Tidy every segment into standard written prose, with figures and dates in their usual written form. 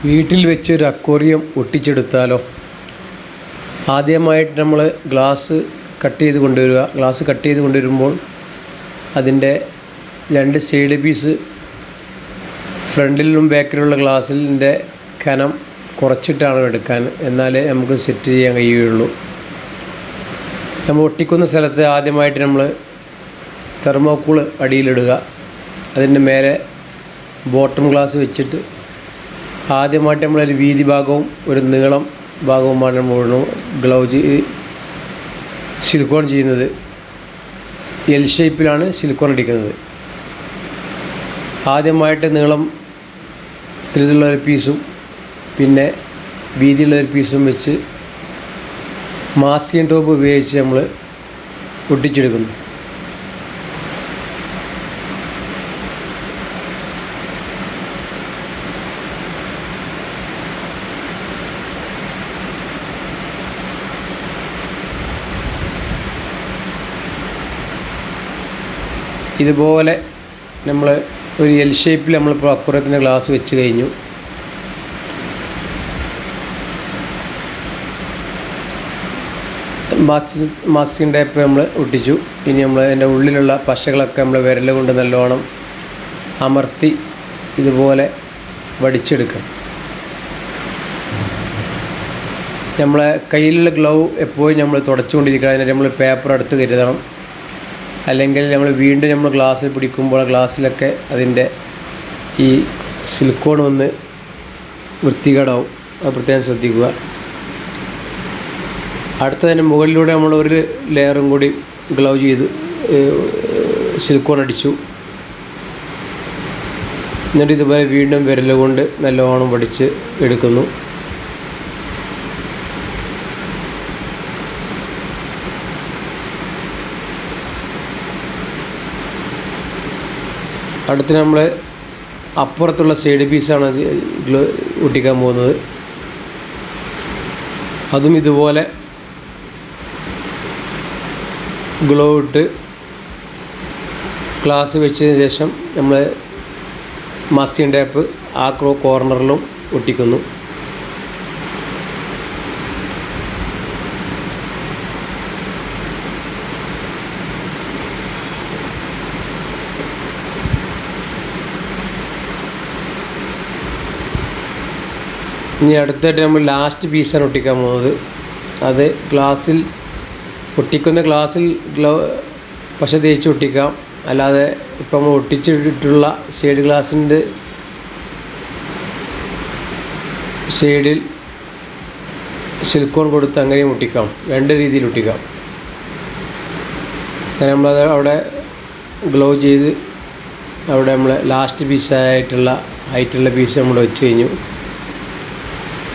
വീട്ടിൽ വെച്ച് ഒരു അക്വേറിയം ഒട്ടിച്ചെടുത്താലോ? ആദ്യമായിട്ട് നമ്മൾ ഗ്ലാസ് കട്ട് ചെയ്ത് കൊണ്ടുവരിക. ഗ്ലാസ് കട്ട് ചെയ്ത് കൊണ്ടുവരുമ്പോൾ അതിൻ്റെ രണ്ട് സൈഡ് പീസ് ഫ്രണ്ടിലും ബാക്കിലുള്ള ഗ്ലാസിൻ്റെ കനം കുറച്ചിട്ടാണ് എടുക്കാൻ, എന്നാലേ നമുക്ക് സെറ്റ് ചെയ്യാൻ കഴിയുകയുള്ളൂ. നമ്മൾ ഒട്ടിക്കുന്ന സ്ഥലത്ത് ആദ്യമായിട്ട് നമ്മൾ തെർമോക്കോൾ അടിയിലിടുക. അതിൻ്റെ മേലെ ബോട്ടം ഗ്ലാസ് വെച്ചിട്ട് ആദ്യമായിട്ട് നമ്മളൊരു വീതി ഭാഗവും ഒരു നീളം ഭാഗവുമാണ് നമ്മൾ ഗ്ലൗസ് സിലിക്കോൺ ചെയ്യുന്നത്. എൽ ഷേപ്പിലാണ് സിലിക്കോൺ അടിക്കുന്നത്. ആദ്യമായിട്ട് നീളത്തിലുള്ളൊരു പീസും പിന്നെ വീതിയുള്ളൊരു പീസും വെച്ച് മാസ്കിംഗ് ടോപ്പ് ഉപയോഗിച്ച് നമ്മൾ ഒട്ടിച്ചെടുക്കുന്നു. ഇതുപോലെ നമ്മൾ ഒരു എൽ ഷേപ്പിൽ നമ്മളിപ്പോൾ അക്വേറിയത്തിൻ്റെ ഗ്ലാസ് വെച്ച് കഴിഞ്ഞു. മാസ്കിംഗ് ടേപ്പ് നമ്മൾ ഒട്ടിച്ചു. ഇനി നമ്മൾ അതിൻ്റെ ഉള്ളിലുള്ള പശകളൊക്കെ നമ്മൾ വിരൽ കൊണ്ട് നല്ലോണം അമർത്തി ഇതുപോലെ വടിച്ചെടുക്കണം. നമ്മളെ കയ്യിലുള്ള ഗ്ലൗ എപ്പോഴും നമ്മൾ തുടച്ചുകൊണ്ടിരിക്കണം. അതിന് നമ്മൾ പേപ്പർ അടുത്ത് കരുതണം. അല്ലെങ്കിൽ നമ്മൾ വീണ്ടും നമ്മൾ ഗ്ലാസ്സിൽ പിടിക്കുമ്പോൾ ഗ്ലാസ്സിലൊക്കെ അതിൻ്റെ ഈ സിലിക്കോൺ വന്ന് വൃത്തികേടാവും. അത് പ്രത്യേകം ശ്രദ്ധിക്കുക. അടുത്തതിന് മുകളിലൂടെ നമ്മൾ ഒരു ലെയറും കൂടി ഗ്ലൗ ചെയ്ത് സിലിക്കോൺ അടിച്ചു. എന്നിട്ട് ഇതുപോലെ വീണ്ടും വിരൽ കൊണ്ട് നല്ലോണം വടിച്ച് എടുക്കുന്നു. അടുത്ത് നമ്മൾ അപ്പുറത്തുള്ള സൈഡ് പീസാണ് ഒട്ടിക്കാൻ പോകുന്നത്. അതും ഇതുപോലെ ഗ്ലോ ഇട്ട് ഗ്ലാസ് വെച്ചതിന് ശേഷം നമ്മൾ മാസ്കിംഗ് ടേപ്പ് ആ കോർണറിലും ഒട്ടിക്കുന്നു. ഇനി അടുത്തായിട്ട് നമ്മൾ ലാസ്റ്റ് പീസാണ് ഒട്ടിക്കാൻ പോകുന്നത്. അത് ഗ്ലാസ്സിൽ ഒട്ടിക്കുന്ന ഗ്ലാസ്സിൽ പശ തേച്ച് ഒട്ടിക്കാം. അല്ലാതെ ഇപ്പം നമ്മൾ ഒട്ടിച്ചിട്ടുള്ള സൈഡ് ഗ്ലാസിൻ്റെ സൈഡിൽ സിലിക്കോൺ കൊടുത്ത് അങ്ങനെയും ഒട്ടിക്കാം. രണ്ട് രീതിയിൽ ഒട്ടിക്കാം. അങ്ങനെ നമ്മളത് അവിടെ ഗ്ലോ ചെയ്ത് അവിടെ നമ്മൾ ലാസ്റ്റ് പീസായിട്ടുള്ള ഹൈറ്റുള്ള പീസ് നമ്മൾ വെച്ച് കഴിഞ്ഞു.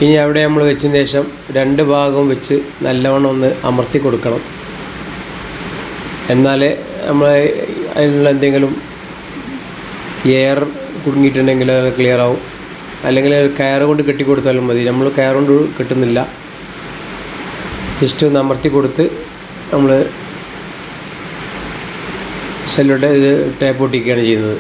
ഇനി അവിടെ നമ്മൾ വെച്ചതിന് ശേഷം രണ്ട് ഭാഗവും വെച്ച് നല്ലവണ്ണം ഒന്ന് അമർത്തി കൊടുക്കണം. എന്നാലേ നമ്മൾ അതിനുള്ള എന്തെങ്കിലും എയർ കുടുങ്ങിയിട്ടുണ്ടെങ്കിൽ അത് ക്ലിയർ ആവും. അല്ലെങ്കിൽ കയർ കൊണ്ട് കെട്ടിക്കൊടുത്താലും മതി. നമ്മൾ കയർ കൊണ്ട് കെട്ടുന്നില്ല. ജസ്റ്റ് ഒന്ന് അമർത്തി കൊടുത്ത് നമ്മൾ സെല്ലോടെ ഇത് ടേപ്പ് ഒട്ടിക്കുകയാണ് ചെയ്യുന്നത്.